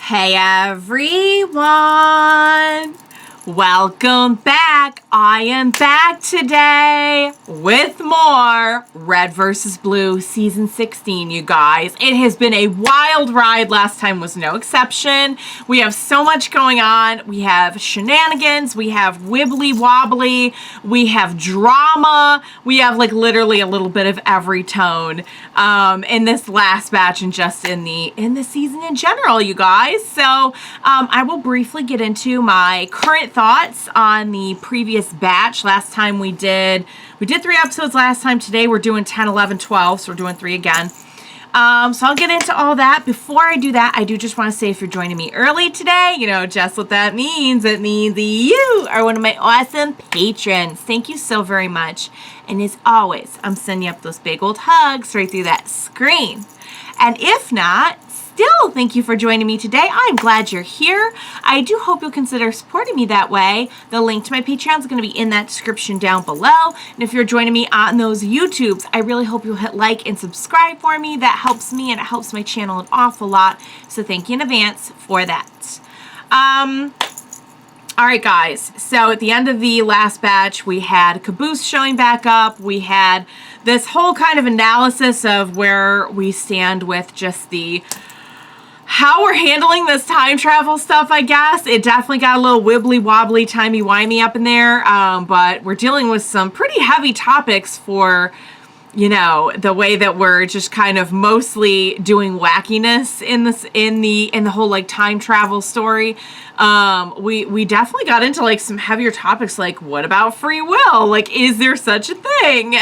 Hey everyone! Welcome back. I am back today with more Red vs. Blue Season 16, you guys. It has been a wild ride. Last time was no exception. We have so much going on. We have shenanigans. We have wibbly wobbly. We have drama. We have like literally a little bit of every tone in this last batch and just in the season in general, you guys. So I will briefly get into my current thoughts on the previous batch. Last time we did 3 episodes last time. Today we're doing 10, 11, 12, so we're doing 3 again. So I'll get into all that. Before I do that, I do just want to say if you're joining me early today, you know just what that means. It means you are one of my awesome patrons. Thank you so very much. And as always, I'm sending you up those big old hugs right through that screen. And if not, still, thank you for joining me today. I'm glad you're here. I do hope you'll consider supporting me that way. The link to my Patreon is going to be in that description down below. And if you're joining me on those YouTubes, I really hope you'll hit like and subscribe for me. That helps me and it helps my channel an awful lot. So thank you in advance for that. All right, guys. So at the end of the last batch, we had Caboose showing back up. We had this whole kind of analysis of where we stand with just how we're handling this time travel stuff, I guess. It definitely got a little wibbly wobbly, timey-wimey up in there, but we're dealing with some pretty heavy topics for, you know, the way that we're just kind of mostly doing wackiness in the whole like time travel story. We definitely got into like some heavier topics, like what about free will? Like, is there such a thing?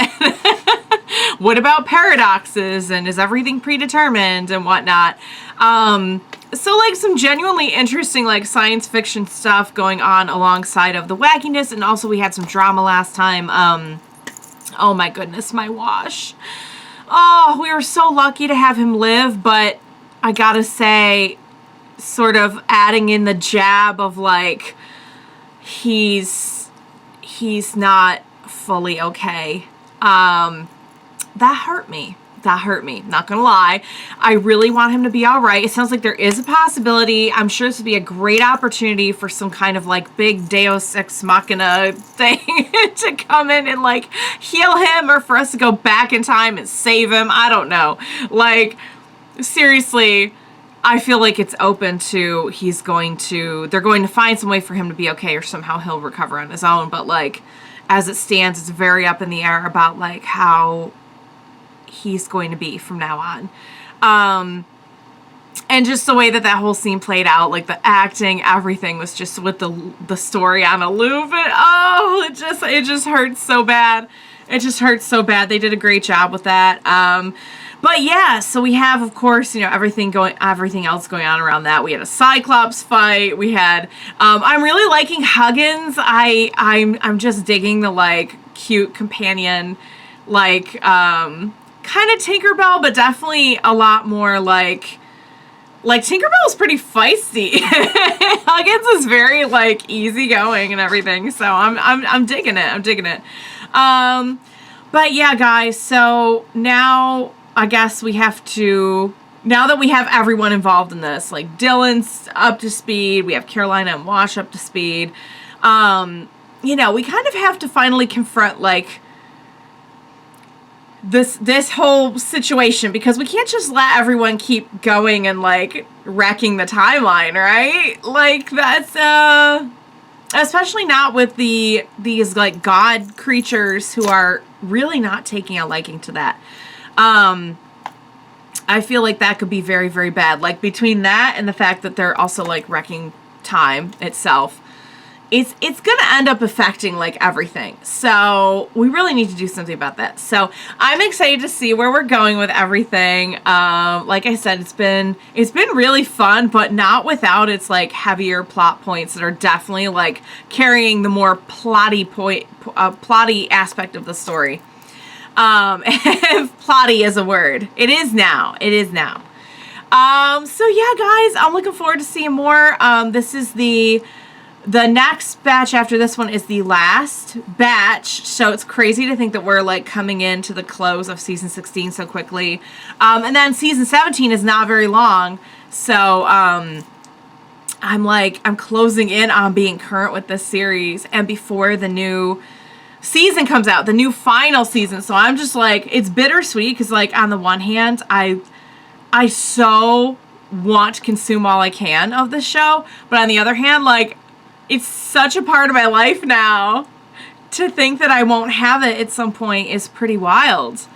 What about paradoxes, and is everything predetermined and whatnot? So like some genuinely interesting like science fiction stuff going on alongside of the wackiness, and also we had some drama last time. Oh my goodness, my wash. Oh, we were so lucky to have him live, but I gotta say, sort of adding in the jab of like he's not fully okay. That hurt me. Not gonna lie. I really want him to be all right. It sounds like there is a possibility. I'm sure this would be a great opportunity for some kind of like big Deus Ex Machina thing to come in and like heal him, or for us to go back in time and save him. I don't know. Like, seriously, I feel like it's open to they're going to find some way for him to be okay, or somehow he'll recover on his own. But like, as it stands, it's very up in the air about like how he's going to be from now on. And just the way that whole scene played out, like the acting, everything was just with the story on a loop. And oh, it just hurts so bad. It just hurts so bad. They did a great job with that. But yeah, so we have, of course, you know, everything else going on around that. We had a Cyclops fight. We had, I'm really liking Huggins. I'm just digging the like cute companion, like, kind of Tinkerbell, but definitely a lot more like Tinkerbell is pretty feisty. Huggins is very like easygoing and everything, so I'm digging it. But yeah, guys, so now I guess we have to, now that we have everyone involved in this, like Dylan's up to speed, we have Carolina and Wash up to speed, you know, we kind of have to finally confront like this whole situation, because we can't just let everyone keep going and like wrecking the timeline, right? Like that's especially not with these like god creatures who are really not taking a liking to that. I feel like that could be very, very bad. Like between that and the fact that they're also like wrecking time itself, it's going to end up affecting like everything. So we really need to do something about that. So I'm excited to see where we're going with everything. Like I said, it's been really fun, but not without its like heavier plot points that are definitely like carrying the more plotty aspect of the story. If plotty is a word, it is now. So yeah, guys, I'm looking forward to seeing more. This is the next batch after this one is the last batch, so it's crazy to think that we're like coming into the close of season 16 so quickly. And then season 17 is not very long, so I'm closing in on being current with this series, and before the new season comes out, the new final season. So I'm just like, it's bittersweet because, like, on the one hand, I so want to consume all I can of the show, but on the other hand, like, it's such a part of my life now. To think that I won't have it at some point is pretty wild.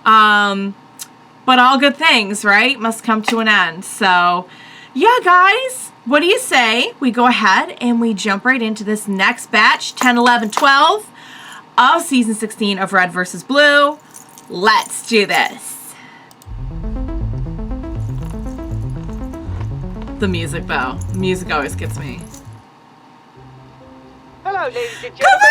But all good things, right, must come to an end. So, yeah, guys, what do you say we go ahead and we jump right into this next batch, 10, 11, 12 of Season 16 of Red vs. Blue. Let's do this. The music, though. Music always gets me. Hello, ladies and gentlemen.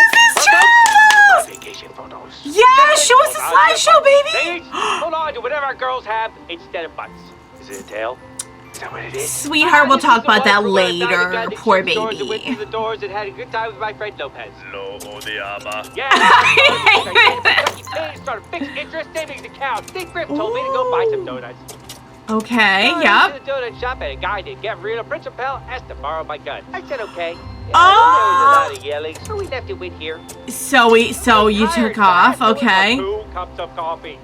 Vacation photos. Yeah, show us the slideshow, baby. Ladies, hold on to whatever our girls have instead of butts. Is it a tail? Is that what it is? Sweetheart, we'll talk about that later. Poor baby. Went through the doors and had a good time with my friend Lopez. Lo odiaba. Yeah. Started fixed interest savings account. Steve Griff told me to go buy some donuts. Okay, I yep. went to the donut shop and a guy named Gavrilo Principal asked to borrow my gun. I said okay. Yeah, Oh! there was a lot of yelling, so we left it with here. So you took off, okay. 2 cups of coffee.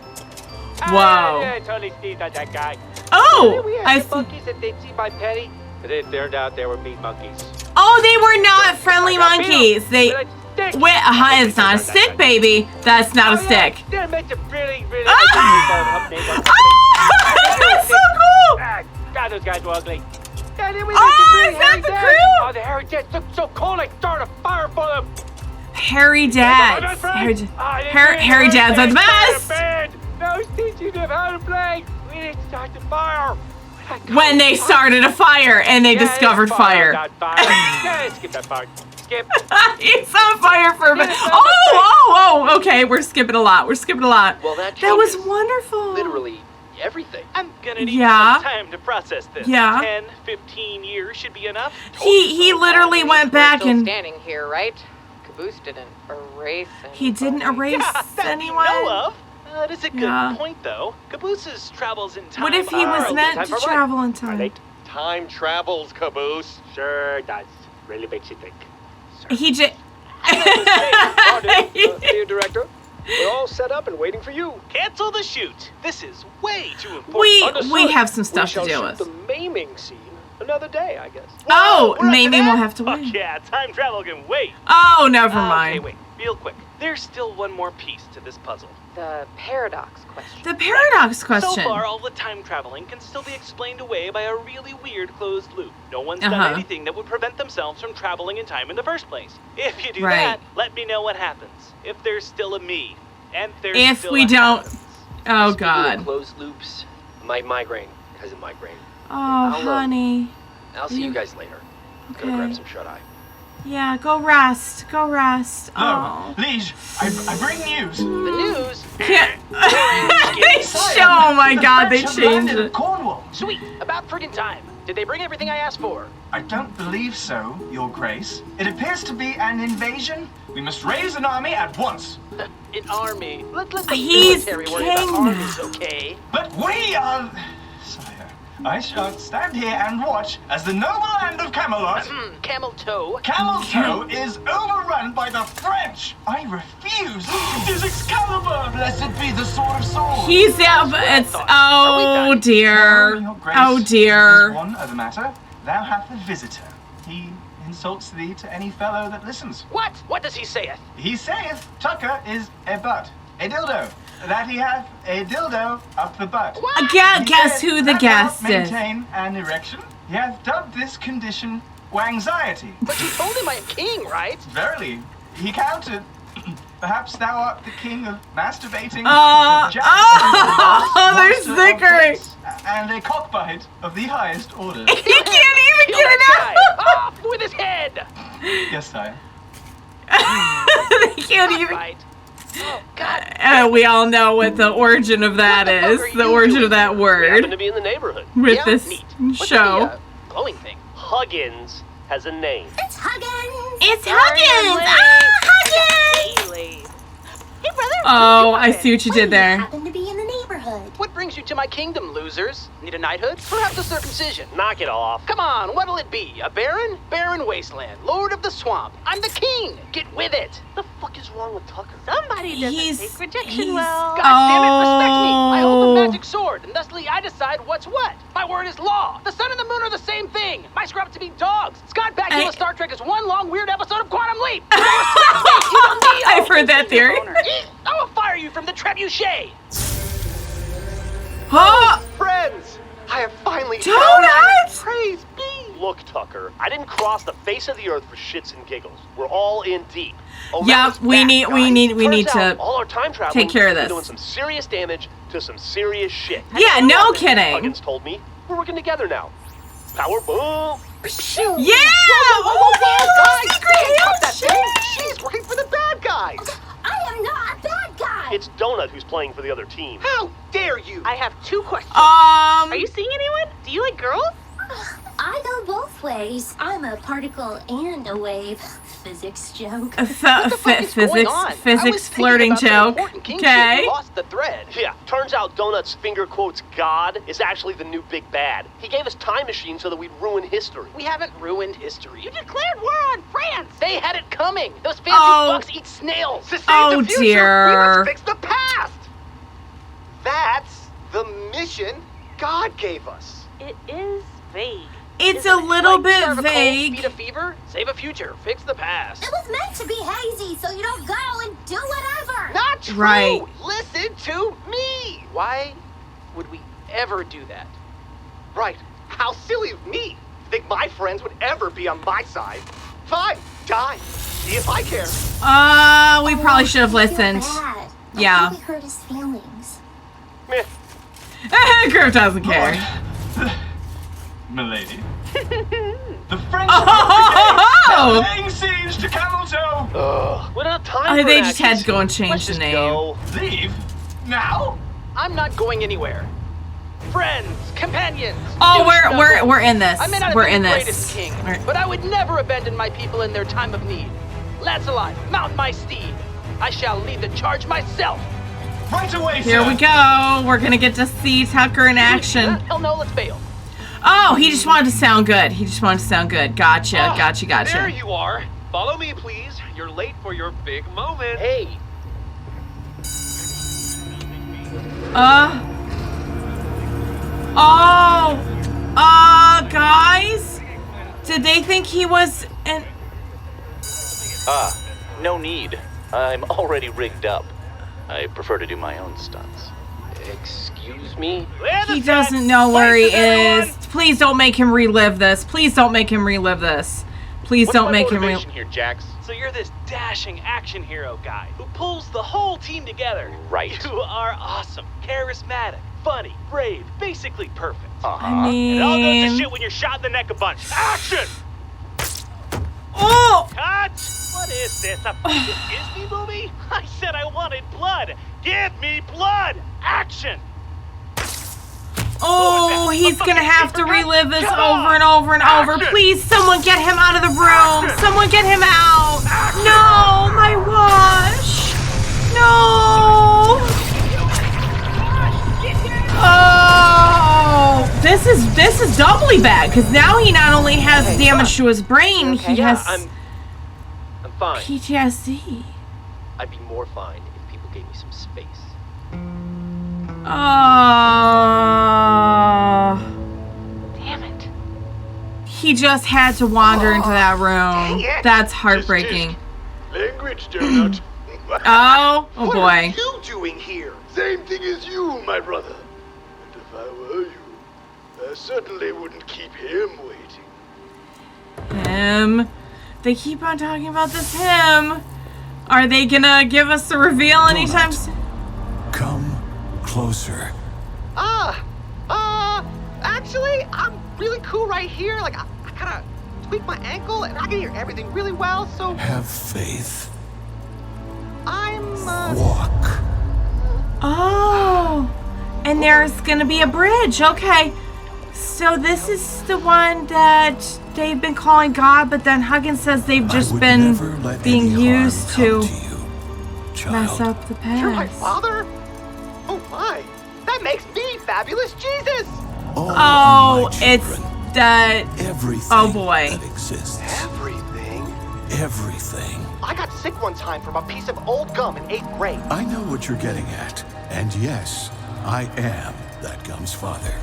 Whoa. I totally sneezed on that guy. Oh, We I asked the monkeys if they'd see my penny, but it turned out they were mean monkeys. Oh, they were not friendly monkeys. They wait, it's not a stick, baby. That's not a stick. They're meant to really. That's so cool. God, those guys were ugly. Yeah, then we Oh, is that the crew? Oh, the hairy dads looked so cold I started a fire for them. Hairy dads. Hairy dads are the best. Those teaching them how to play. We didn't start the fire. When they started a fire and they discovered fire. Yeah, skip that part. Skip. It's on fire for a minute. Oh, okay. We're skipping a lot. Well, that was changes wonderful. literally everything. I'm gonna need Yeah. some time to process this. Yeah. 10, 15 years should be enough. He literally went back still and standing here, right? Caboose didn't erase anything. he didn't erase Yeah, that anyone. you know of. That is a good Yeah. point, though. Caboose's travels in time. What if he was are- meant time to for what? travel in Are time? they? Time travels, Caboose. Sure does. Really makes you think. He just. Dear director, we're all set up and waiting for you. Cancel the shoot. This is way too important. we have some stuff to we shall deal shoot with. the maiming scene another day, I guess. Oh, we're up to maybe that? we'll have to Fuck wait. yeah, time travel can wait. Oh, never Okay, mind. wait. Real quick. There's still one more piece to this puzzle. The paradox question. The paradox question. So far, all the time traveling can still be explained away by a really weird closed loop. No one's Uh-huh. done anything that would prevent themselves from traveling in time in the first place. If you do Right. that, let me know what happens. If there's still a me, and there's If still we a don't- happens. Oh Speaking of God. closed loops. My migraine has a migraine. Oh, honey. I'll see you guys later. Gonna Okay. grab some shut-eye. Yeah, go rest. Go rest. Oh. Liege, I bring news. The news? Can't. Oh my God, they The French have changed landed at it. Cornwall. Sweet, about friggin' time. Did they bring everything I asked for? I don't believe so, Your Grace. It appears to be an invasion. We must raise an army at once. An army. Let the He's military worry about king. armies, okay? But we are... Sire, I shall stand here and watch as the noble land of Camelot, Camel toe. Camel Toe, is overrun by the French. I refuse. It is Excalibur. Blessed be the sword of swords. He's out. It's. Oh dear. Your Grace, Oh There's dear. one other matter. Thou hath a visitor. He insults thee to any fellow that listens. What? What does he sayeth? He saith Tucker is a butt, a dildo. That he hath a dildo up the butt. Guess who the He guest cannot is? maintain an erection. He hath dubbed this condition wanxiety. But you told him I'm king, right? Verily, he counted. Perhaps thou art the king of masturbating. Oh, they're monster of snickering. tits, and a cockbite of the highest order. He can't even Kill get it that guy. out. Off with his head. Yes, sire. They can't even. Right. Oh, God. We all know what the origin of that What the is. fuck are The you origin doing? of that We happen word to be in the neighborhood. with Yeah, this neat. What's show. The, glowing thing? Huggins has a name. It's Huggins! Huggins! Haley. Hey, brother. Oh, I see what you did there. Happen to be in the neighborhood. What brings you to my kingdom, losers? Need a knighthood? Perhaps a circumcision? Knock it off. Come on, what'll it be? A baron? Baron Wasteland, Lord of the Swamp. I'm the king! Get with it! What the fuck is wrong with Tucker? Somebody doesn't He's- take rejection he's- well. God damn it, respect me! I hold Oh. the magic sword, and thusly I decide what's what. My word is law. The sun and the moon are the same thing. My scrub to be dogs. Scott Bakula Star Trek is one long weird episode of Quantum Leap. You don't respect me. You don't need- I've heard that theory. I will fire you from the trebuchet. Oh, Friends! I have finally Donut! Praise be! Look, Tucker, I didn't cross the face of the earth for shits and giggles. We're all in deep. Oh, Yep, that was we bad, need guys. Turns to out all our time traveling care of is this. doing some serious damage to some serious shit. Yeah, no kidding. Huggins told me we're working together now. Power boom! Yeah! Oh, secret handshake! She's working for the bad guys. I am not a bad guy! It's Donut who's playing for the other team. How dare you? I have 2 questions. Are you seeing anyone? Do you like girls? I go both ways. I'm a particle and a wave. Physics joke. Physics flirting joke. Okay. Lost the thread. Yeah, turns out Donut's finger quotes God is actually the new big bad. He gave us time machines so that we'd ruin history. We haven't ruined history. You declared war on France. They had it coming. Those fancy Oh. fucks eat snails. To save Oh, the future, dear. we must fix the past. That's the mission God gave us. It is vague. It's a little Like, bit starve a cold, vague. beat a fever, save a future, fix the past. It was meant to be hazy, so you don't go and do whatever. Not true. Right. Listen to me. Why would we ever do that? Right. How silly of me. Think my friends would ever be on my side. Fine. Die. See if I care. We probably should have listened. Bad. Yeah. I think we hurt his feelings. Meh. Griff doesn't care. Milady. The French are laying siege to Cameltoe. Ugh. We don't have time for They just had actions. to go and change Let's the just name. go. Leave? Now? I'm not going anywhere. Friends, companions. Oh, douche we're in this. I may not have We're been in the this. greatest king, We're- but I would never abandon my people in their time of need. Lancelot, mount my steed. I shall lead the charge myself. Right away, Here sir. we go. We're gonna get to see Tucker in action. Hell no, let's bail. Oh, he just wanted to sound good. Gotcha. There you are. Follow me, please. You're late for your big moment. Hey. Guys? Did they think he was an... No need. I'm already rigged up. I prefer to do my own stunts. Excuse me? He doesn't know where he is. Please don't make him relive this. Please don't make him relive this. Please don't make him relive... here, Jax? So you're this dashing action hero guy who pulls the whole team together. Right. You are awesome, charismatic, funny, brave, basically perfect. I It all goes to mean... shit when you're shot in the neck a bunch. Action! Oh! Cut! What is this? A freaking Disney movie? I said I wanted blood. Give me blood! Action! Oh, he's gonna have to relive this Come over on! and over and over. Action! Please, someone get him out of the room. Action! Someone get him out. Action! No, my wash. No. Oh, this is doubly bad because now he not only has damage to his brain, he Yeah, has I'm fine. PTSD. I'd be more fine if people gave me some space. Damn it. He just had to wander into that room. That's heartbreaking. Language, Donut. Oh What boy. are you doing here? Same thing as you, my brother. And if I were you, I certainly wouldn't keep him waiting. Him. They keep on talking about this him. Are they gonna give us the reveal anytime soon? Come closer. Actually, I'm really cool right here. Like, I kind of tweaked my ankle, and I can hear everything really well, so Have faith. I'm, Walk. Oh. And there's gonna be a bridge. Okay. So this is the one that they've been calling God, but then Huggins says they've I just would been never let being any harm used come to you, mess child. up the You're my past. father? Oh my, that makes me Fabulous Jesus. All Oh, of my it's children, the... everything Oh, boy. that exists. Everything? Everything. I got sick one time from a piece of old gum in 8th grade. I know what you're getting at. And yes, I am that gum's father.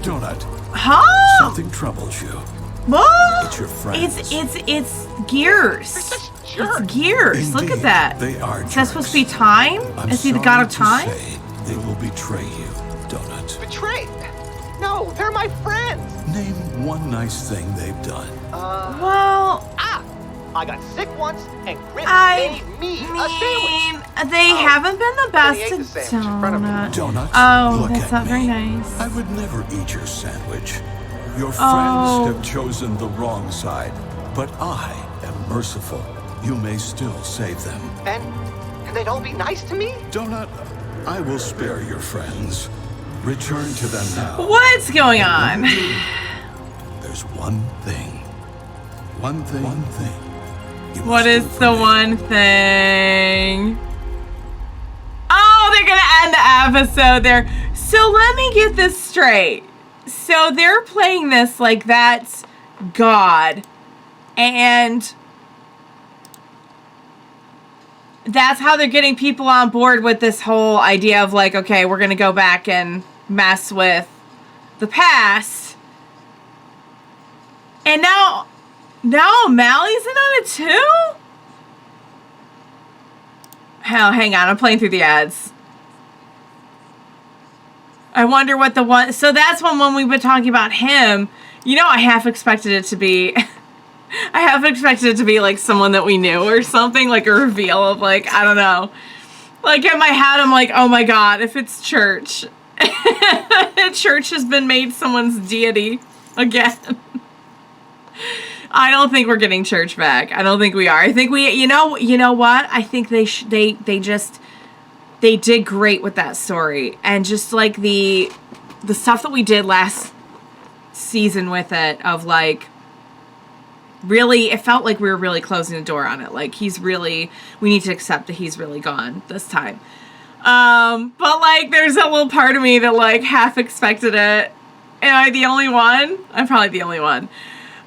Donut, Huh? something troubles you. What? It's your friends. It's gears. It's gears. Look at that. They are Is that supposed to be jerks. time? I'm Is he the sorry god of to time? say they will betray you, Donut. Betray? No, they're my friends. Name one nice thing they've done. Well, I got sick once, and Grit I made me a sandwich. they haven't been the Then he best ate the to sandwich in front of me. donut. Donut, Oh, look that's at not me. very nice. I would never eat your sandwich. Your friends Oh. have chosen the wrong side, but I am merciful. You may still save them. And they'd all be nice to me? Donut, I will spare your friends. Return to them now. What's going on? There's one thing. One thing. You What must is do for the me. one thing? Oh, they're gonna end the episode there. So let me get this straight. So they're playing this like that's God, and that's how they're getting people on board with this whole idea of like, okay, we're gonna go back and mess with the past. And now O'Malley's in on it too? Hell, hang on, I'm playing through the ads. I wonder what the one... So that's when we've been talking about him, you know, I half expected it to be... I half expected it to be like someone that we knew or something, like a reveal of like, I don't know. Like in my head, I'm like, oh my god, if it's Church. Church has been made someone's deity again. I don't think we're getting Church back. I don't think we are. I think we, you know what? I think they did great with that story. And just like the stuff that we did last season with it of like, really, it felt like we were really closing the door on it. Like we need to accept that he's really gone this time. But like, there's a little part of me that like half expected it. Am I the only one? I'm probably the only one.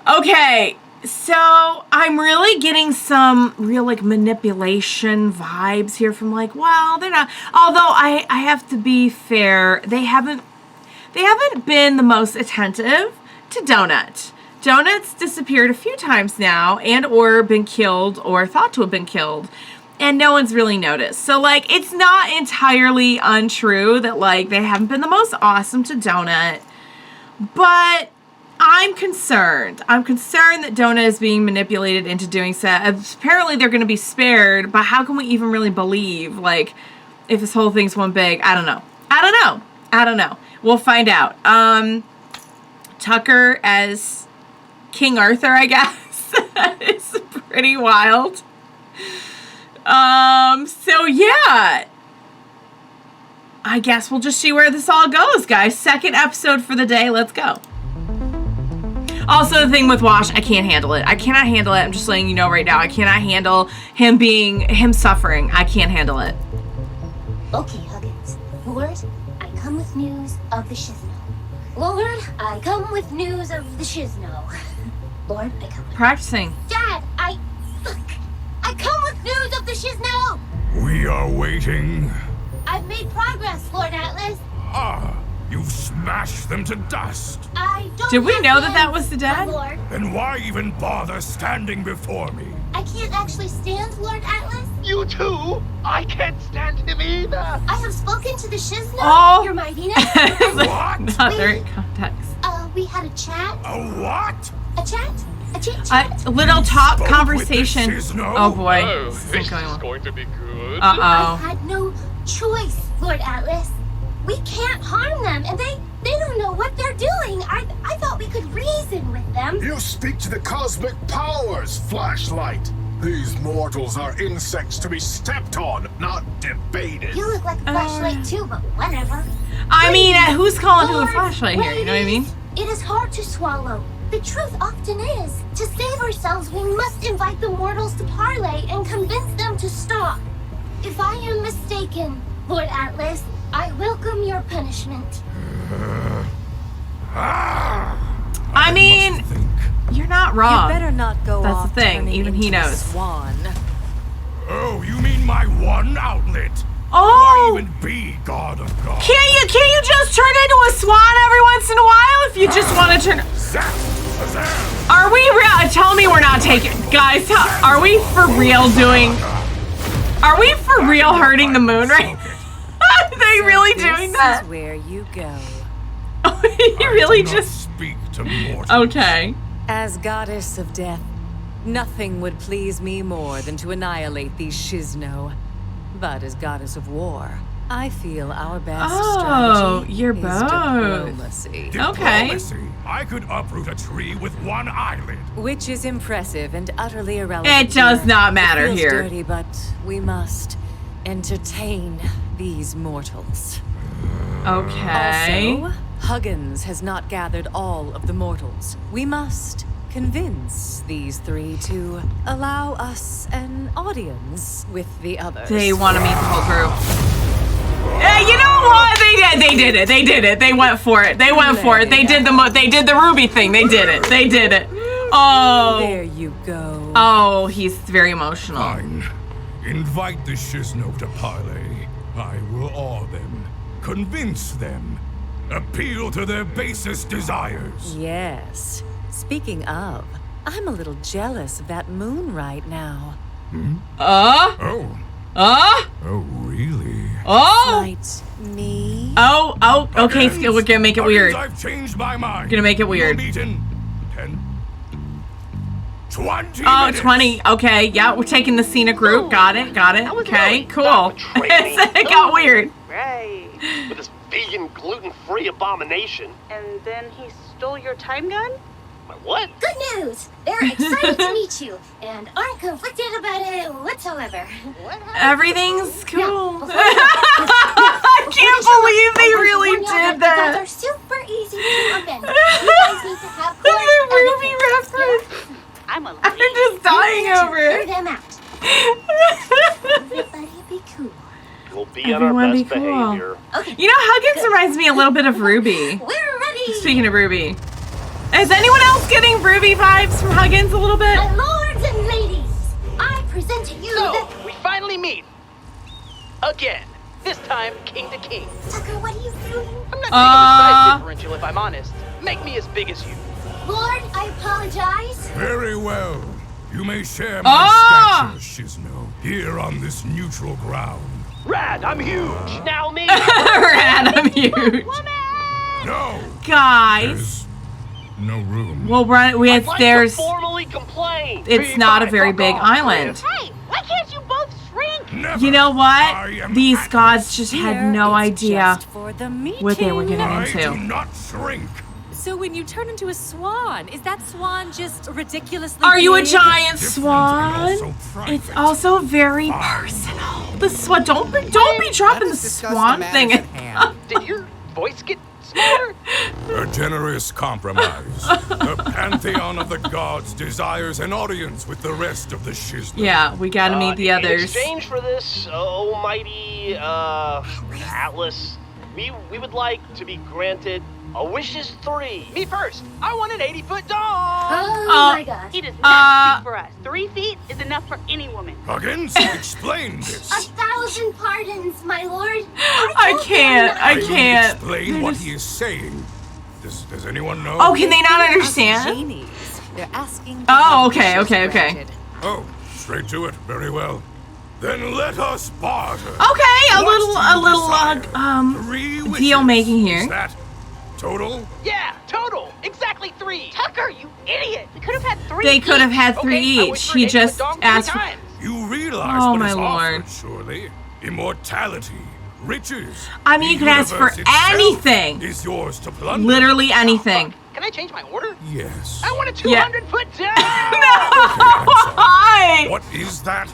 Okay, so I'm really getting some real like manipulation vibes here from like, well, they're not. Although I have to be fair, they haven't been the most attentive to Donut. Donut's disappeared a few times now and or been killed or thought to have been killed. And no one's really noticed. So, like, it's not entirely untrue that, like, they haven't been the most awesome to Donut. But I'm concerned. I'm concerned that Donut is being manipulated into doing so. Apparently, they're going to be spared. But how can we even really believe, like, if this whole thing's one big... I don't know. We'll find out. Tucker as King Arthur, I guess, is pretty wild. So yeah, I guess we'll just see where this all goes, guys. Second episode for the day. Let's go. Also, the thing with Wash, I can't handle it. I cannot handle it. I'm just letting you know right now. I cannot handle him suffering. I can't handle it. Okay, Huggins. Lord, I come with news of the Shizno. Lord, I come with news of the Shizno. Lord, I come with... Practicing. Dad, I come with news of the Shizno! We are waiting. I've made progress, Lord Atlas. You've smashed them to dust. I don't Did we have know that hands, was the dad? Lord. Then why even bother standing before me? I can't actually stand, Lord Atlas. You too? I can't stand him either. I have spoken to the Shizno, Oh. Your Mightiness. What? Not the right context. We had a chat. A what? A chat? A chit-chat? A little top Spoke conversation. with the Shizno? Oh boy. Oh, This this is going is on. going to be good. I Uh-oh. had no choice, Lord Atlas. We can't harm them, and they don't know what they're doing. I thought we could reason with them. You speak to the cosmic powers, Flashlight. These mortals are insects to be stepped on, not debated. You look like a flashlight too, but whatever. I mean, who's calling who a Lord, flashlight here? You know what I mean? It is hard to swallow. The truth often is. To save ourselves, we must invite the mortals to parley and convince them to stop. If I am mistaken, Lord Atlas, I welcome your punishment. I mean, you're not wrong. You better not go That's off the thing. turning Even he into a knows. Swan. Oh, you mean my one outlet? Oh! Why even be God of God? Can't you just turn into a swan every once in a while if you just want to turn? Are we real? Tell me we're not taking, guys. Are we for real doing? Are we for real hurting the moon right? Are they really doing that? This is where you go. He really just speak to mortals. Okay. As goddess of death, nothing would please me more than to annihilate these Shizno. But as goddess of war, I feel our best strategy you're is both. diplomacy. Diplomacy. I could uproot a tree with one eyelid. Which is impressive and utterly irrelevant. It does not matter It feels here. dirty, but we must entertain these mortals. Okay. Also, Huggins has not gathered all of the mortals. We must convince these three to allow us an audience with the others. They want to meet the whole group. Yeah, you know what? They did it. They did it. They went for it. They went for it. They did the RWBY thing. They did it. They did it. Oh. There you go. Oh, he's very emotional. Fine. Invite the Shizno to parley. I will awe them, convince them, appeal to their basest desires. Yes. Speaking of, I'm a little jealous of that moon right now. Oh, really? Oh! Slight me? Oh, okay, so we're gonna make it weird. I've changed my mind. Gonna make it weird. We'll meet in 10, 20 Oh, minutes. 20. Okay, yeah, we're taking the scenic route. Got it. Okay, cool. It got weird. Right. With this vegan, gluten-free abomination. And then he stole your time gun? My what? Good news! They're excited to meet you and aren't conflicted about it whatsoever. Everything's cool. Now, I can't believe they really did The gods are that. super easy to offend. You guys need to have The courage. RWBY reference. I'm a I'm just dying over Clear it. them out. Everybody be cool. We'll be on Everyone our be best cool. behavior. Okay. You know, Huggins reminds me a little bit of RWBY. We're ready. Speaking of RWBY. Is anyone else getting RWBY vibes from Huggins a little bit? My lords and ladies, I present to you So, we finally meet. Again. This time, king to king. Tucker, what are you doing? I'm not taking a size differential if I'm honest. Make me as big as you. Lord, I apologize. Very well. You may share my stature, Shizno, here on this neutral ground. Rad, I'm huge. Now me. Rad, I'm huge. No. Guys. No room. Well, I'd like there's. to formally complain. It's not a very big island. Hey, why can't you both shrink? Never. You know I what? am These Atlas. gods just had no It's idea just for the meeting. what they were getting I do into. not shrink. So when you turn into a swan, is that swan just ridiculously Are you a big? giant Different swan? and also private. It's also very personal. The swan. Don't be dropping the swan thing. Did your voice get smaller? A generous compromise. The pantheon of the gods desires an audience with the rest of the Shizno. Yeah, we gotta meet the In others. exchange for this, almighty Atlas, we would like to be granted a wishes 3. Me first. I want an 80-foot dog. Oh my God. He does not speak for us. 3 feet is enough for any woman. Huggins, explain this. 1,000 pardons, my lord. I can't. I can't. Explain what he is saying. Does anyone know? Oh, can they not Us understand? genies. They're asking. to Oh, have okay, wishes okay. granted. Oh, straight to it. Very well. Then let us barter. Okay, a What little do you desire? 3 wishes. deal making here. Is that total? Yeah, total. Exactly 3. Tucker, you idiot! We could have had 3. They could have had 3 Okay, I each. whispered He 8-foot just dog 3 asked. times. You realize Oh, what my is lord. offered, surely? Immortality, riches. I mean, you The could ask for universe itself anything. Is yours to plunder. Literally anything. Can I change my order? Yes. I want a Yeah. 200-foot dog. Why? What is that?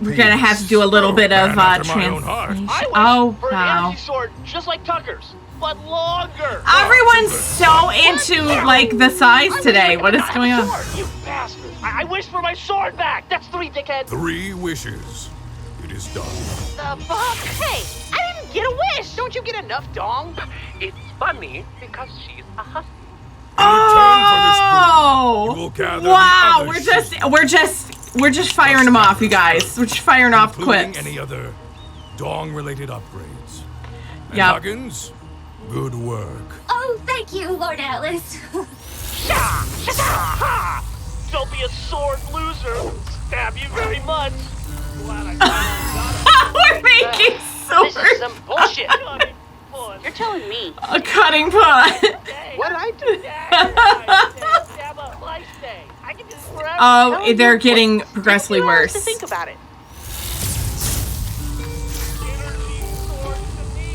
We're gonna have to do a little bit of man after my own heart. translation. I wish Oh for an wow! energy sword just like Tucker's, but longer. Everyone's so into like the size today. What is going on? You bastard! I wish for my sword back. That's 3, dickhead. 3 wishes. It is done. the fuck? Hey, I didn't get a wish. Don't you get enough dong? It's funny because she's a hussy. Oh! You will gather Wow, the other we're just firing them off, you guys. We're just firing off including quips. any other dong-related upgrades. And Yep. Huggins, good work. Oh, thank you, Lord Atlas. Don't be a sore loser. Stab you very much. Glad I got We're making This is some bullshit. You're telling me. a cutting pot. What did I do? I can just forever. Oh, they're getting progressively To worse. think about it.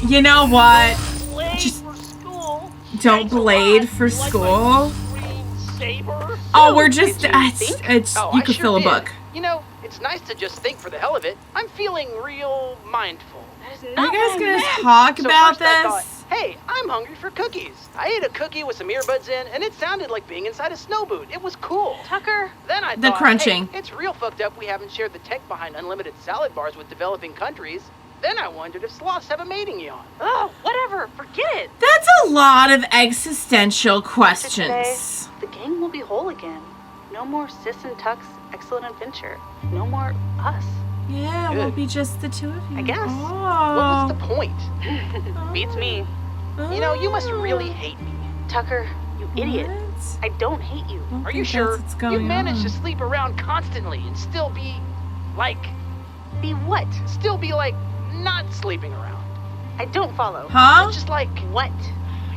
You know what? Blade Just for school. don't blade for Like my school. green saber. Oh, we're just Did you it's think? Oh, you I could sure fill a did. book. You know, it's nice to just think for the hell of it. I'm feeling real mindful. That is Are not you guys what I gonna meant. talk So about first I thought, this? hey, I'm hungry for cookies. I ate a cookie with some earbuds in, and it sounded like being inside a snow boot. It was cool. Tucker. Then I The thought, crunching. hey, it's real fucked up we haven't shared the tech behind unlimited salad bars with developing countries. Then I wondered if sloths have a mating yawn. Oh, whatever. Forget it. That's a lot of existential Today, questions. the gang will be whole again. No more Sis and Tuck's excellent adventure. No more us. Yeah, it won't Good. be just the two of you. I guess. What Oh. was the point? Beats me. You know, you must really hate me. Tucker, you idiot. What? I don't hate you. I don't Are you think sure? that's what's going You managed on. to sleep around constantly and still be, like, Be what? not sleeping around. I don't follow. Huh? It's just like, What?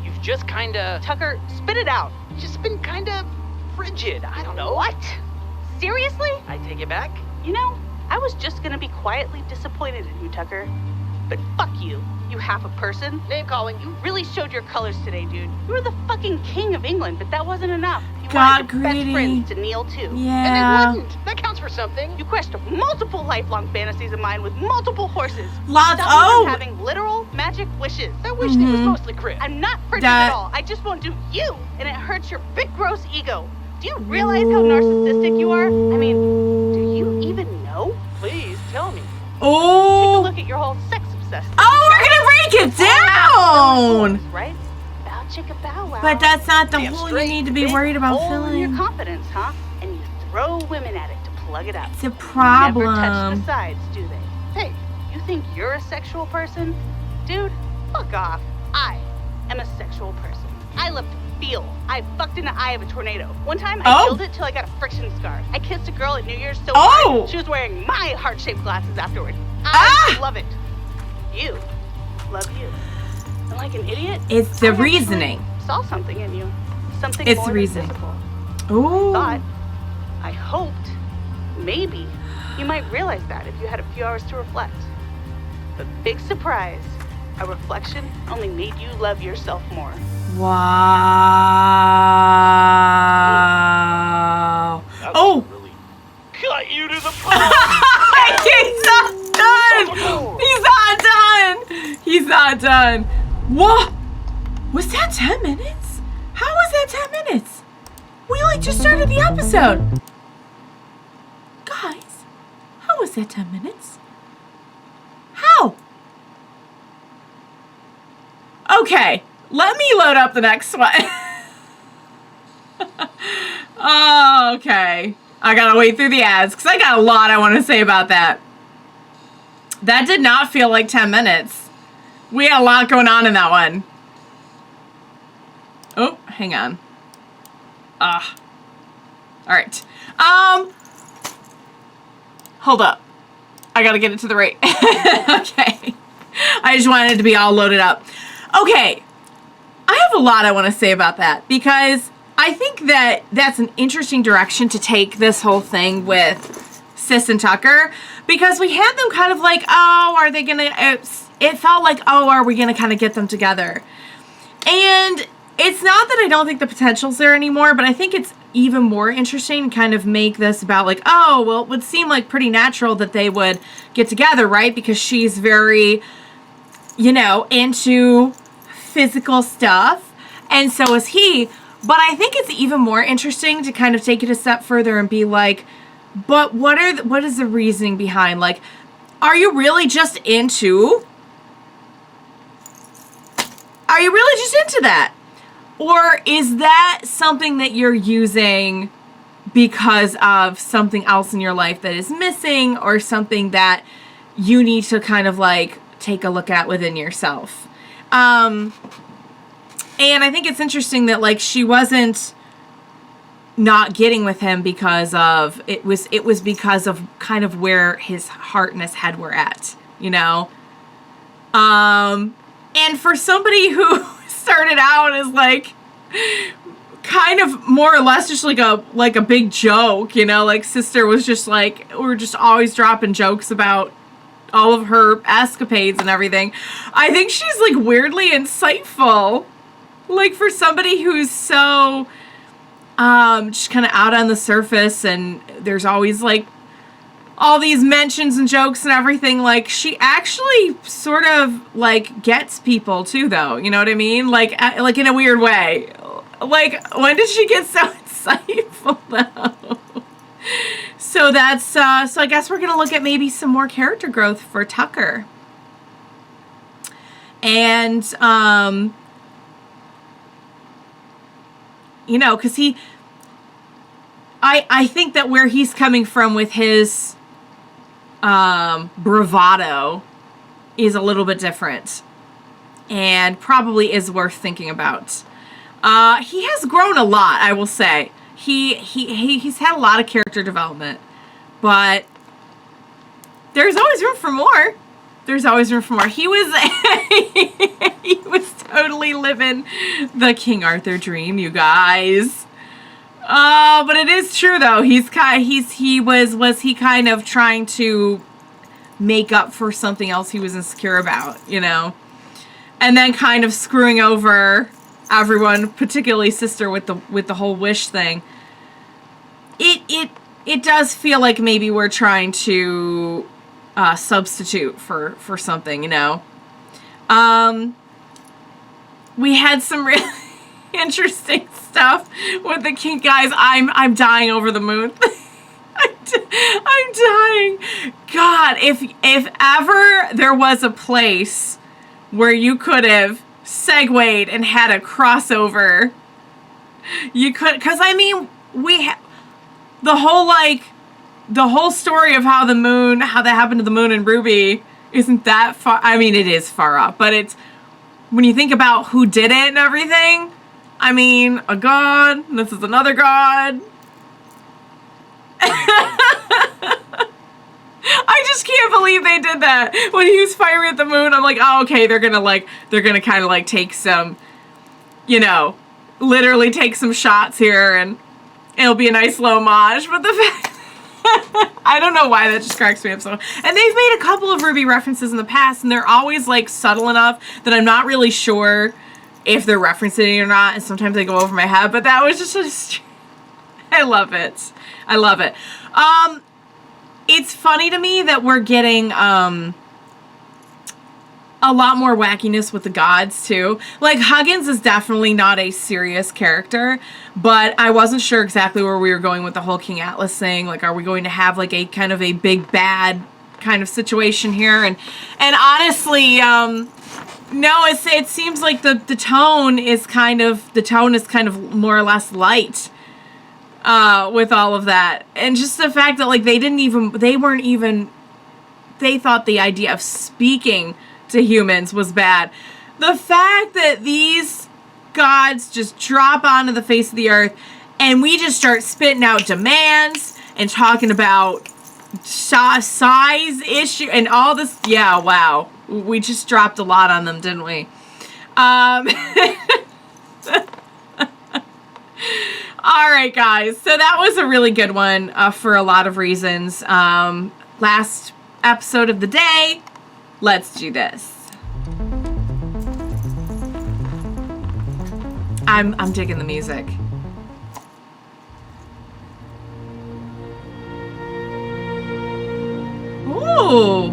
you've just kinda, Tucker, spit it out. just been kinda frigid. I don't know. What? Seriously? I take it back. You know, I was just gonna be quietly disappointed in you, Tucker. But fuck you, you half a person. Name calling. You really showed your colors today, dude. You were the fucking king of England, but that wasn't enough. You Got wanted your best greedy. friends to kneel too. And Yeah. it wouldn't. That counts for something. You crushed multiple lifelong fantasies of mine with multiple horses. Lots. Stop me Oh. from having literal magic wishes. That wish thing was Mhm. mostly crib. I'm not frigid That- at all. I just won't do you, and it hurts your big gross ego. Do you realize how narcissistic you are? I mean, do you even know? Please tell me. Take a Oh. look at your whole sex obsessed. Oh, we're gonna break it down. Right? Bow chicka bow wow. But that's not the Damn hole you straight. need to be Big worried about hole in your filling. confidence, huh? And you throw women at it to plug it up. It's a Never touch problem. the sides, do they? Hey, you think you're a sexual person? Dude, fuck off. I am a sexual person. I love to feel. I fucked in the eye of a tornado. One time I Oh. killed it till I got a friction scar. I kissed a girl at New Year's so Oh. hard, she was wearing my heart-shaped glasses afterward. I Ah. love it. You love you. And like an idiot, It's the I actually reasoning. saw something in you. Something It's more the than reasoning. physical. Ooh. Thought, I hoped, maybe you might realize that if you had a few hours to reflect. But big surprise, a reflection only made you love yourself more. Wow. Oh. Really cut you to the bone. He's not done. He's not done. He's not done. What? Was that 10 minutes? How was that 10 minutes? We like just started the episode. Guys, how was that 10 minutes? How? Okay, let me load up the next one. Oh, okay. I gotta wait through the ads because I got a lot I want to say about that. That did not feel like 10 minutes. We had a lot going on in that one. Oh, hang on. All right. Hold up. I gotta get it to the right. Okay. I just wanted it to be all loaded up. Okay. I have a lot I want to say about that because I think that that's an interesting direction to take this whole thing with Sis and Tucker because we had them kind of like, oh, are they gonna, it felt like, oh, are we gonna kind of get them together? And it's not that I don't think the potential's there anymore, but I think it's even more interesting to kind of make this about like, oh, well, it would seem like pretty natural that they would get together, right? Because she's very, you know, into physical stuff, and so is he. But I think it's even more interesting to kind of take it a step further and be like, but what is the reasoning behind, like, Are you really just into? Are you really just into that? Or is that something that you're using because of something else in your life that is missing, or something that you need to kind of like take a look at within yourself? And I think it's interesting that like she wasn't not getting with him because of it was because of kind of where his heart and his head were at, you know. And for somebody who started out as like kind of more or less just like a big joke, you know, like sister was just like, we're just always dropping jokes about all of her escapades and everything. I think she's like weirdly insightful, like for somebody who's so just kind of out on the surface, and there's always like all these mentions and jokes and everything. Like she actually sort of like gets people too, though, you know what I mean? Like in a weird way. Like, when did she get so insightful, though? So that's, so I guess we're going to look at maybe some more character growth for Tucker. And, you know, because I think that where he's coming from with his bravado is a little bit different. And probably is worth thinking about. He has grown a lot, I will say. He's had a lot of character development, but there's always room for more. There's always room for more. He was he was totally living the King Arthur dream, you guys. But it is true though. Was he kind of trying to make up for something else he was insecure about, you know? And then kind of screwing over everyone, particularly sister, with the whole wish thing. It does feel like maybe we're trying to substitute for something, you know. We had some really interesting stuff with the king guys. I'm dying over the moon. I'm dying. God, if ever there was a place where you could have segued and had a crossover, you could, because I mean the whole story of how that happened to the moon and RWBY isn't that far. I mean, it is far up, but it's, when you think about who did it and everything, I mean, a god, this is another god. I just can't believe they did that. When he was firing at the moon, I'm like, oh, okay, they're gonna kind of like take some, you know, literally take some shots here, and it'll be a nice little homage. But the fact, I don't know why that just cracks me up so. And they've made a couple of RWBY references in the past, and they're always like subtle enough that I'm not really sure if they're referencing it or not. And sometimes they go over my head, but that was just I love it. I love it. It's funny to me that we're getting a lot more wackiness with the gods too. Like Huggins is definitely not a serious character, but I wasn't sure exactly where we were going with the whole King Atlas thing. Like, are we going to have like a kind of a big bad kind of situation here? And honestly, no, it seems like the tone is kind of more or less light. With all of that, and just the fact that like they thought the idea of speaking to humans was bad. The fact that these gods just drop onto the face of the earth and we just start spitting out demands and talking about size issue and all this, yeah, wow, we just dropped a lot on them, didn't we? All right, guys. So that was a really good one for a lot of reasons. Last episode of the day. Let's do this. I'm digging the music. Ooh,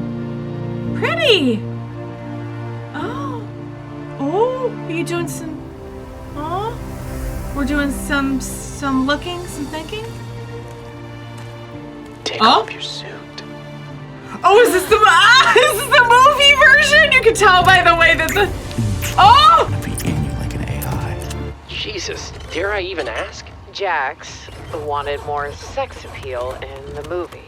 pretty. Oh, are you doing some? Oh. We're doing some looking, some thinking. Take off your suit. Oh, is this the movie version? You can tell by the way that the... Oh! Jesus, dare I even ask? Jax wanted more sex appeal in the movie.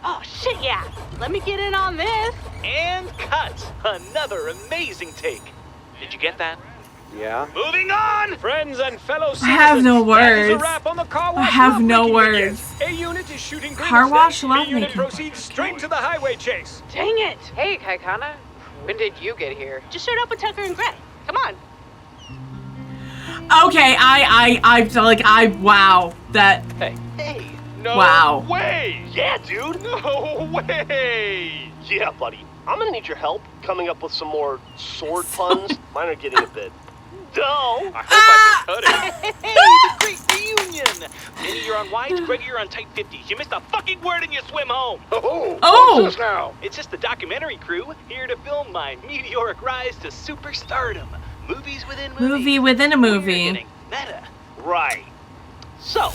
Oh, shit, yeah. Let me get in on this. And cut! Another amazing take. Did you get that? Yeah. Moving on! Friends and fellow citizens, I have no that is a words. wrap on the car I wash have no lovemaking words. begins. A unit is shooting green Car wash instead. B unit lovemaking. proceeds straight to the highway chase. Dang it. Hey, Kaikana. When did you get here? Just showed up with Tucker and Gray. Come on. Okay, wow. That... Hey, no Wow. way! Yeah, dude! No way! Yeah, buddy. I'm gonna need your help coming up with some more sword puns. Mine are getting a bit dull. I hope I can cut it. Hey, the great reunion! Minnie, you're on wide, Greggy, you're on tight 50. You missed a fucking word and you swim home. Oh! What's this now? It's just the documentary crew here to film my meteoric rise to superstardom. Movies within movies. Movie within a movie. We're getting meta. Right. So,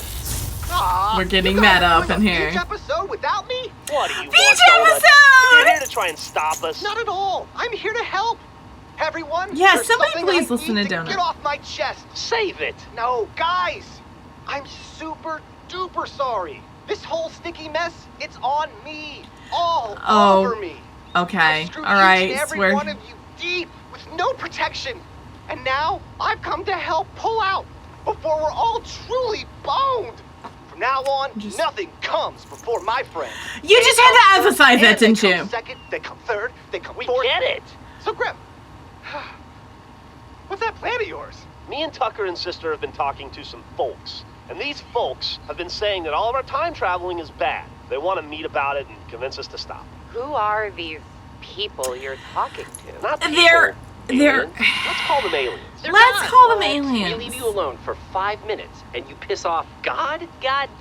We're getting meta up in here. Beach episode without me? what do you Beach want, Donut? episode! You're here to try and stop us. Not at all. I'm here to help. Everyone. Yeah, there's somebody something please I listen need to Donut. Get off my chest. Save it. No, guys. I'm super duper sorry. This whole sticky mess, it's on me. All over me. Okay. Screw All right. each and every We're... one of you deep with no protection. And now I've come to help pull out before we're all truly boned. From now on, nothing comes before my friends. You just had to emphasize that, And didn't they you? come second, they come third, they come We fourth. get it. So Griff, what's that plan of yours? Me and Tucker and Sister have been talking to some folks. And these folks have been saying that all of our time traveling is bad. They want to meet about it and convince us to stop. Who are these people you're talking to? Not people. They're... Aliens. Let's call them aliens. They're Let's not. call them We aliens. leave you alone for 5 minutes and you piss off God? Gods.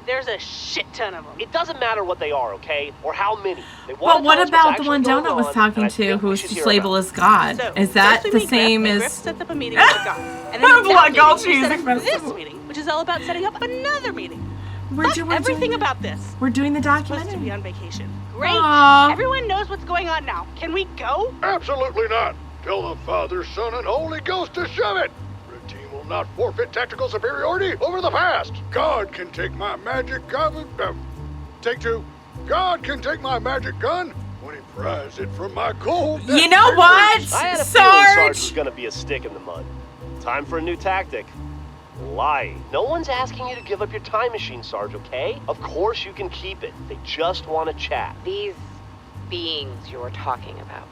There's a shit ton of them. It doesn't matter what they are, okay? Or how many. They But want to what tell us about what's the one actually going Donut was on, talking and I to think who we was should just hear labeled about as God? So, Is that first the we meet same Griff, and as... Griff sets up a meeting with God. And then Blood in that Gulch meeting, we set Music up this Festival. meeting, which is all about setting up another meeting. We're Fuck doing everything about this. We're doing the Supposed to documentary. be on vacation. Great. Aw. Everyone knows what's going on now. Can we go? Absolutely not. Tell the Father, Son, and Holy Ghost to shove it. The team will not forfeit tactical superiority over the past. God can take my magic gun. Take two. God can take my magic gun when he pries it from my cold. You know what, I had a feeling Sarge Sarge? was gonna be a stick in the mud. Time for a new tactic. Lying. No one's asking you to give up your time machine, Sarge, okay? Of course you can keep it. They just want to chat. These beings you're talking about,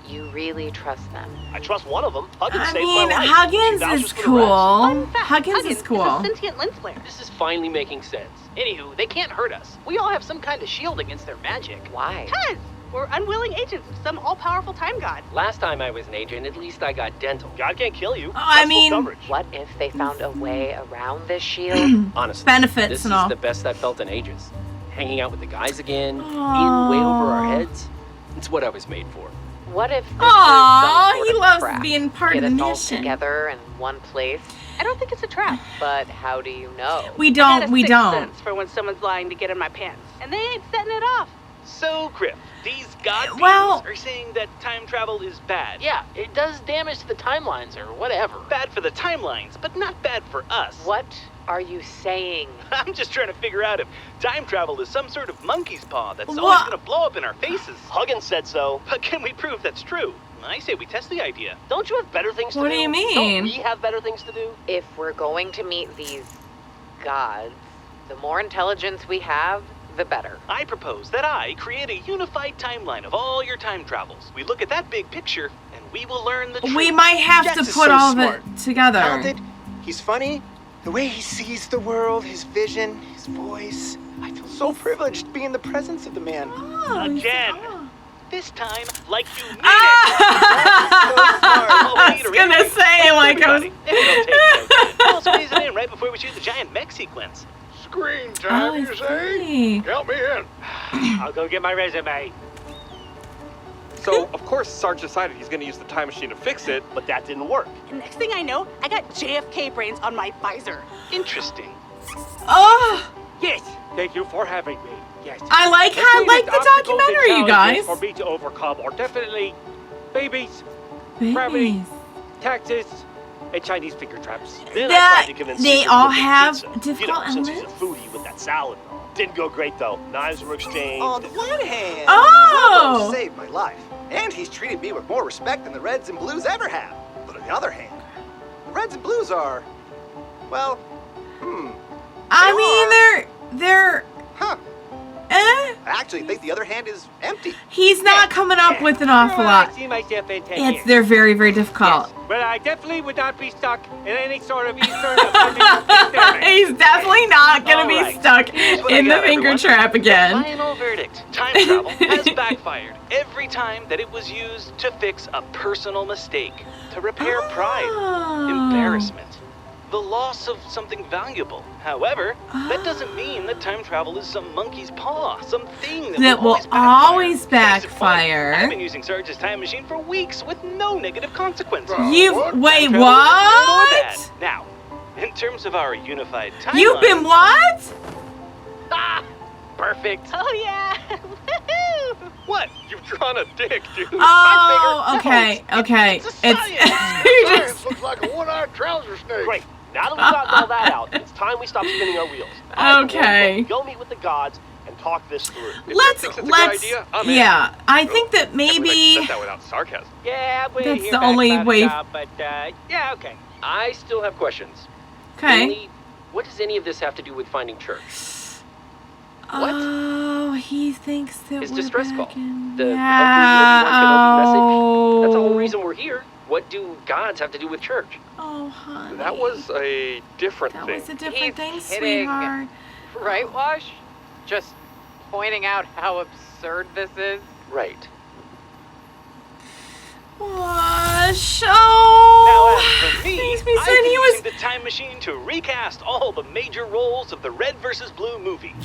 you really trust them? I trust one of them. Huggins I saved mean, my life. She Huggins vouches is for the cool. Fun fact, Huggins is is cool. a sentient lens flare. This is finally making sense. Anywho, they can't hurt us. We all have some kind of shield against their magic. Why? Because we're unwilling agents of some all-powerful time god. Last time I was an agent, at least I got dental. God can't kill you. I That's full mean- coverage. What if they found a way around this shield? Honestly, Benefits this and is all. the best I've felt in ages. Hanging out with the guys again, Aw. in way over our heads. It's what I was made for. What if this Aw, is some sort he of loves trap? being part Get of the us all mission. together in one place? I don't think it's a trap. But how do you know? We I got don't. a We sixth don't. sense for when someone's lying to get in my pants. And they ain't setting it off. So, Griff, these God Well- beings are saying that time travel is bad. Yeah, it does damage to the timelines or whatever. Bad for the timelines, but not bad for us. What are you saying? I'm just trying to figure out if time travel is some sort of monkey's paw that's always What? gonna blow up in our faces. Huggins said so. But can we prove that's true? I say we test the idea. Don't you have better things to do? What do you mean? Don't we have better things to do? If we're going to meet these gods, the more intelligence we have, the better. I propose that I create a unified timeline of all your time travels. We look at that big picture, and we will learn the truth. We might have Jax to is put so all smart. of it together. Talented. He's funny. The way he sees the world, his vision, his voice. I feel so privileged to be in the presence of the man. Oh, Again. oh. This time, like you mean I was gonna say, like, I was... We'll squeeze it in right before we shoot the giant mech sequence. Screen time, Oh, you I say? see. Count me in. I'll go get my resume. So, of course, Sarge decided he's going to use the time machine to fix it. But that didn't work. And next thing I know, I got JFK brains on my visor. Interesting. Oh, Yes, thank you for having me. Yes. I like the documentary, you guys. For me to overcome are definitely babies, gravity, taxes, and Chinese finger traps. Then I tried to convince they you all to have pizza. difficult since he's a elements. foodie with that salad. Didn't go great though. Knives were exchanged. On the one hand, Oh! Carlos saved my life, and he's treated me with more respect than the Reds and Blues ever have. But on the other hand, the Reds and Blues are, well, I mean, they're. Huh. Eh? I actually think the other hand is empty. He's not coming up with an awful lot. I see myself in 10 years. They're very, very difficult. But I definitely would not be stuck in any sort of Eastern pandemic. He's definitely not gonna be stuck in the finger trap again. Final verdict. Time travel has backfired every time that it was used to fix a personal mistake, to repair pride, embarrassment, the loss of something valuable. However, that doesn't mean that time travel is some monkey's paw, something that will always backfire. I've been using Sarge's time machine for weeks with no negative consequences. Wait, Time travel isn't good or what? bad. Now, in terms of our unified timeline, You've been what? Ah, perfect. Oh yeah. Woohoo! What? You've drawn a dick, dude. Oh, okay, okay. Science looks like a one-eyed trouser snake. Great. Now that we've gotten all that out, it's time we stop spinning our wheels. Okay. Go meet with the gods and talk this through. Let's yeah. I think that maybe Said that without sarcasm. Yeah, we that's hear the back only about way. it, but yeah, okay. I still have questions. Okay. Mainly, what does any of this have to do with finding church? Oh, he thinks that His we're distress back call. in. The Yeah. Obi-Wan message. That's the whole Oh. reason we're here. What do gods have to do with church? Oh, honey. That was a different That thing. was a different thing, kidding. sweetheart. Right, Wash? Just pointing out how absurd this is. Right. Wash. Now, Oh. as for me, Makes me I've sad been he using was. the time machine to recast all the major roles of the Red versus Blue movie.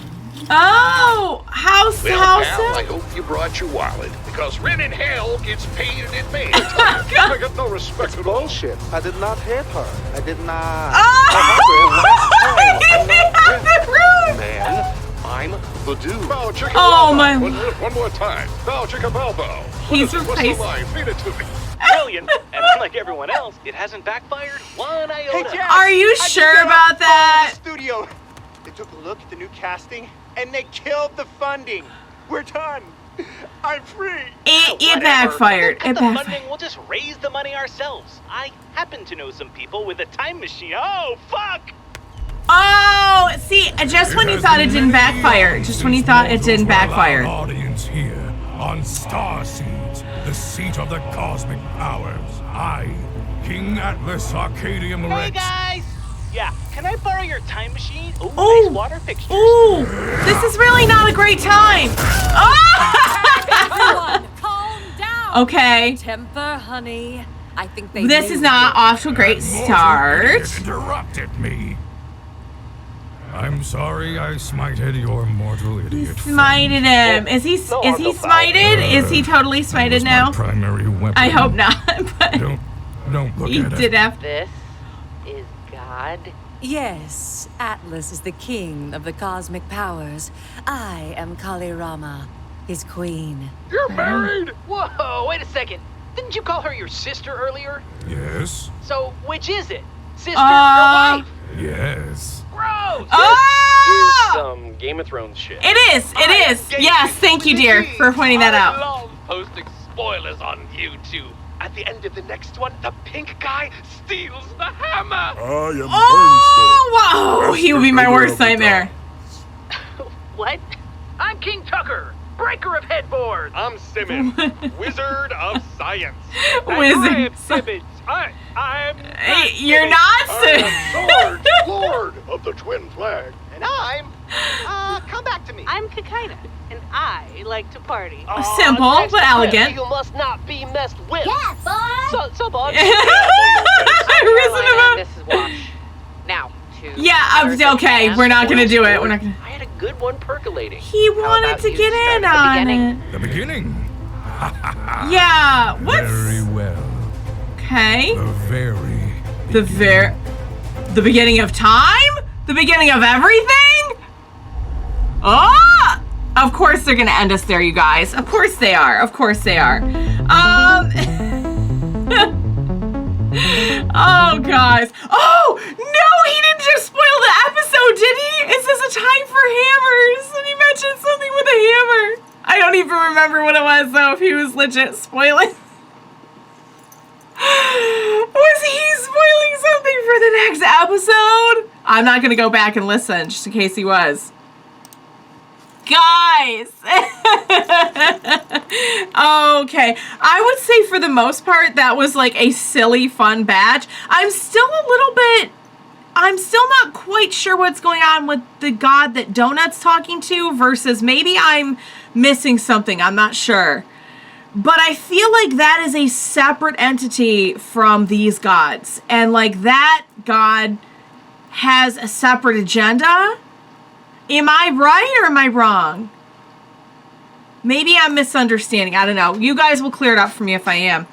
Oh, how Well, pal, I sad. hope you brought your wallet, because rent in hell gets paid in advance. I got no respect at all. Bullshit. I did not hit her. I did not. Man, I'm the dude. Bow, chicka, Oh, bow, my- One more time. Bow, chicka, bow, bow. He's What's the replaced- line? Feed it to me. Brilliant, and unlike everyone else, it hasn't backfired one iota. Are you sure about that? Studio. They took a look at the new casting and they killed the funding. We're done. I'm free. It Whatever. backfired. We'll It cut the backfired. funding, we'll just raise the money ourselves. I happen to know some people with a time machine. Oh, fuck! Oh, see, just when you thought it didn't backfire. Just when you thought it didn't backfire. Audience here on Star Seeds, the seat of the cosmic powers. I, King Atlas Arcadium Hey Rex. guys! Yeah, can I borrow your time machine? Oh, Ooh. nice water fixtures. Ooh, this is really not a great time. Everyone, calm down. Okay. Temper, honey. I think they. This is knew not you. off to a great start. Interrupted me. I'm sorry I smited your mortal idiot. Smited him. Is he smited? Is he totally smited now? Primary weapon. I hope not. But Don't look he at did it. have. This is God. Yes, Atlas is the king of the cosmic powers. I am Kali Rama, his queen. You're married? Whoa, wait a second. Didn't you call her your sister earlier? Yes. So, which is it? Sister or wife? Yes. Gross! Oh! Is some Game of Thrones shit. It is. It is. Yes. Thank you, dear, for pointing that I out. love posting spoilers on YouTube. At the end of the next one, the pink guy steals the hammer. I am Oh, wow. He would be my worst nightmare. What? I'm King Tucker, breaker of headboards. I'm Simmons, wizard of science. Wizard. Simmons. I'm. Hey, you're not I am Sarge, Lord of the Twin Flag. And I'm, come back to me. I'm Kakaina, and I like to party. Simple but elegant. You must not be messed with. Yeah, boy. So bud. Carolina, this is Wash. Now, to Yeah, okay, we're not gonna do it. We're not gonna. I had a good one percolating. He How wanted about to you get start in at the on beginning? it. The beginning. Yeah, what's Very well. okay? The The beginning of time? The beginning of everything? Oh! Of course they're gonna end us there, you guys. Of course they are. Of course they are. Oh, guys. Oh, no, he didn't just spoil the episode, did he? It says a time for hammers, and he mentioned something with a hammer. I don't even remember what it was, though, if he was legit spoiling. Was he spoiling something for the next episode? I'm not going to go back and listen, just in case he was. Guys! Okay. I would say for the most part, that was like a silly, fun batch. I'm still not quite sure what's going on with the god that Donut's talking to versus maybe I'm missing something. I'm not sure. But I feel like that is a separate entity from these gods. And like that god has a separate agenda. Am I right or am I wrong? Maybe I'm misunderstanding. I don't know. You guys will clear it up for me if I am.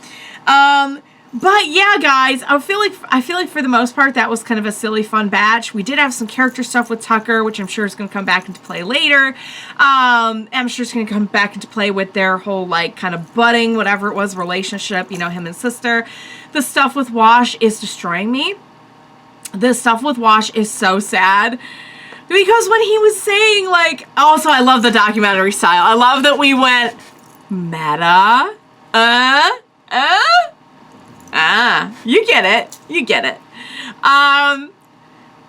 But yeah, guys, I feel like for the most part that was kind of a silly, fun batch. We did have some character stuff with Tucker, which I'm sure is going to come back into play later. I'm sure it's going to come back into play with their whole like kind of budding, whatever it was, relationship. You know, him and sister. The stuff with Wash is destroying me. The stuff with Wash is so sad. Because when he was saying, like, also, I love the documentary style. I love that we went, meta, you get it. You get it.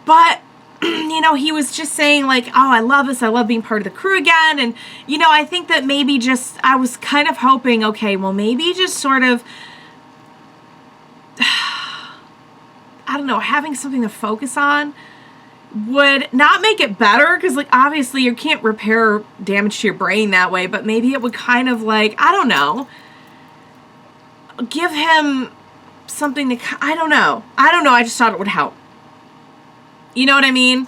But, you know, he was just saying, like, oh, I love this. I love being part of the crew again. And, you know, I think that maybe just, I was kind of hoping, okay, well, maybe just sort of, I don't know, having something to focus on would not make it better, because like obviously you can't repair damage to your brain that way, but maybe it would kind of like, I don't know, give him something to, I don't know, I just thought it would help. You know what I mean?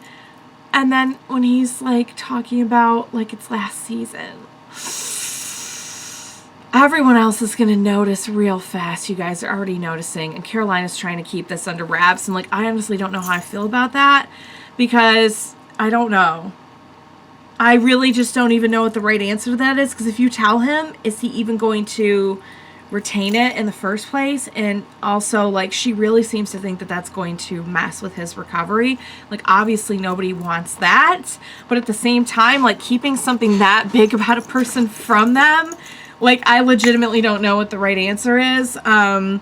And then when he's like talking about like it's last season, everyone else is going to notice real fast. You guys are already noticing, and Carolina's trying to keep this under wraps, and like I honestly don't know how I feel about that. Because I don't know. I really just don't even know what the right answer to that is. Because if you tell him, is he even going to retain it in the first place? And also, like, she really seems to think that that's going to mess with his recovery. Like, obviously nobody wants that. But at the same time, like, keeping something that big about a person from them, like, I legitimately don't know what the right answer is. I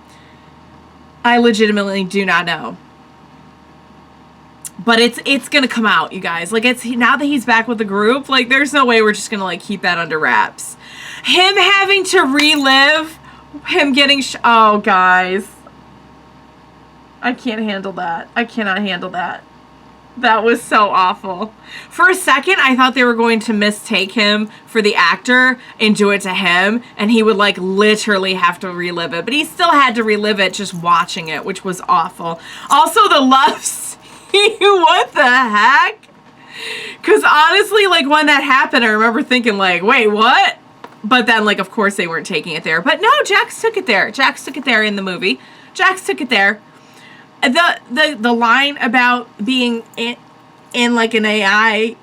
legitimately do not know. But it's gonna come out, you guys. Like, it's now that he's back with the group, like, there's no way we're just gonna, like, keep that under wraps. Him having to relive him getting oh, guys. I can't handle that. I cannot handle that. That was so awful. For a second, I thought they were going to mistake him for the actor and do it to him, and he would, like, literally have to relive it. But he still had to relive it just watching it, which was awful. Also, the loves. What the heck? Because honestly, like, when that happened, I remember thinking, like, wait, what? But then, like, of course they weren't taking it there. But no, Jax took it there. Jax took it there in the movie. Jax took it there. The line about being in like, an AI...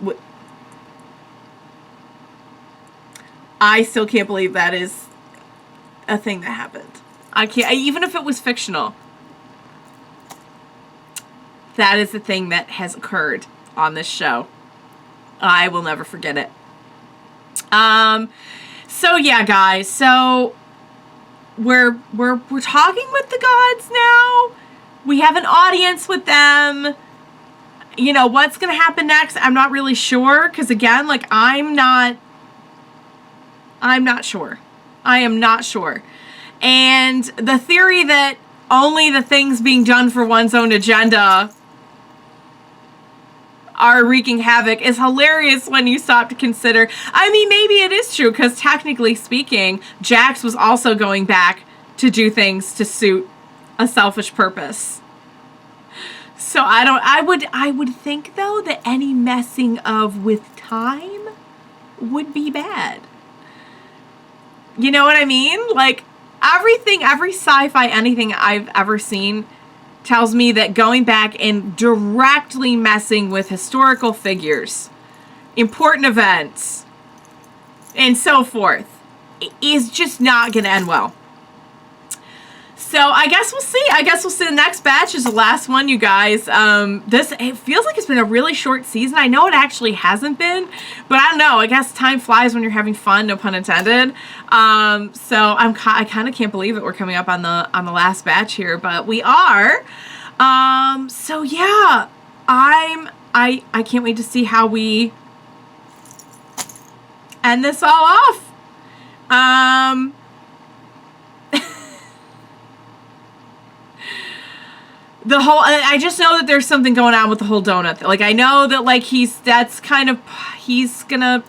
I still can't believe that is a thing that happened. I can't... Even if it was fictional... That is the thing that has occurred on this show. I will never forget it. So yeah, guys. So we're talking with the gods now. We have an audience with them. You know, what's going to happen next? I'm not really sure. Because again, like, I'm not sure. I am not sure. And the theory that only the things being done for one's own agenda are wreaking havoc is hilarious when you stop to consider. I mean, maybe it is true, because technically speaking, Jax was also going back to do things to suit a selfish purpose. So I would think, though, that any messing of with time would be bad. You know what I mean? Like, everything, every sci-fi, anything I've ever seen tells me that going back and directly messing with historical figures important events, and so forth, is just not going to end well. So I guess we'll see. I guess we'll see. The next batch is the last one, you guys. It feels like it's been a really short season. I know it actually hasn't been, but I don't know. I guess time flies when you're having fun, no pun intended. So I kind of can't believe that we're coming up on the last batch here, but we are. So yeah, I can't wait to see how we end this all off. I just know that there's something going on with the whole donut thing. Like, I know that, like, he's gonna,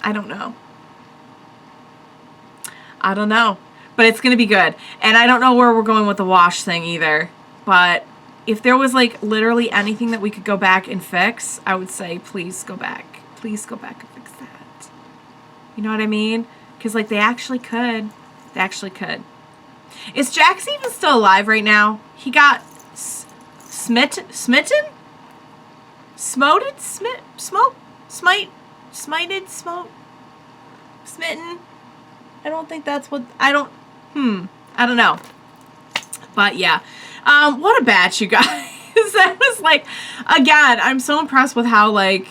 I don't know. But it's gonna be good. And I don't know where we're going with the wash thing either. But if there was, like, literally anything that we could go back and fix, I would say, please go back. Please go back and fix that. You know what I mean? Because, like, they actually could. They actually could. Is Jax even still alive right now? He got smitten? Smoted? Smitten? I don't think that's what, I don't know. But yeah. What a batch, you guys. That was like, again, I'm so impressed with how, like,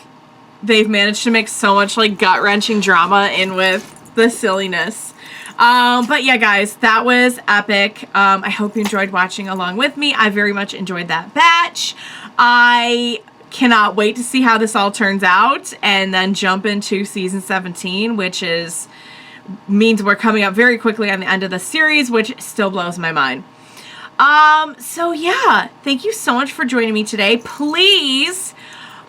they've managed to mix so much, like, gut-wrenching drama in with the silliness. But yeah, guys, that was epic. I hope you enjoyed watching along with me. I very much enjoyed that batch. I cannot wait to see how this all turns out and then jump into season 17, which means we're coming up very quickly on the end of the series, which still blows my mind. So yeah, thank you so much for joining me today. Please,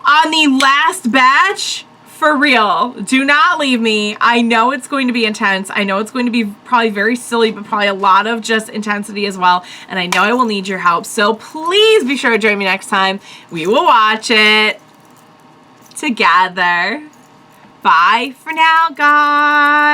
on the last batch, for real, do not leave me. I know it's going to be intense. I know it's going to be probably very silly, but probably a lot of just intensity as well. And I know I will need your help. So please be sure to join me next time. We will watch it together. Bye for now, guys.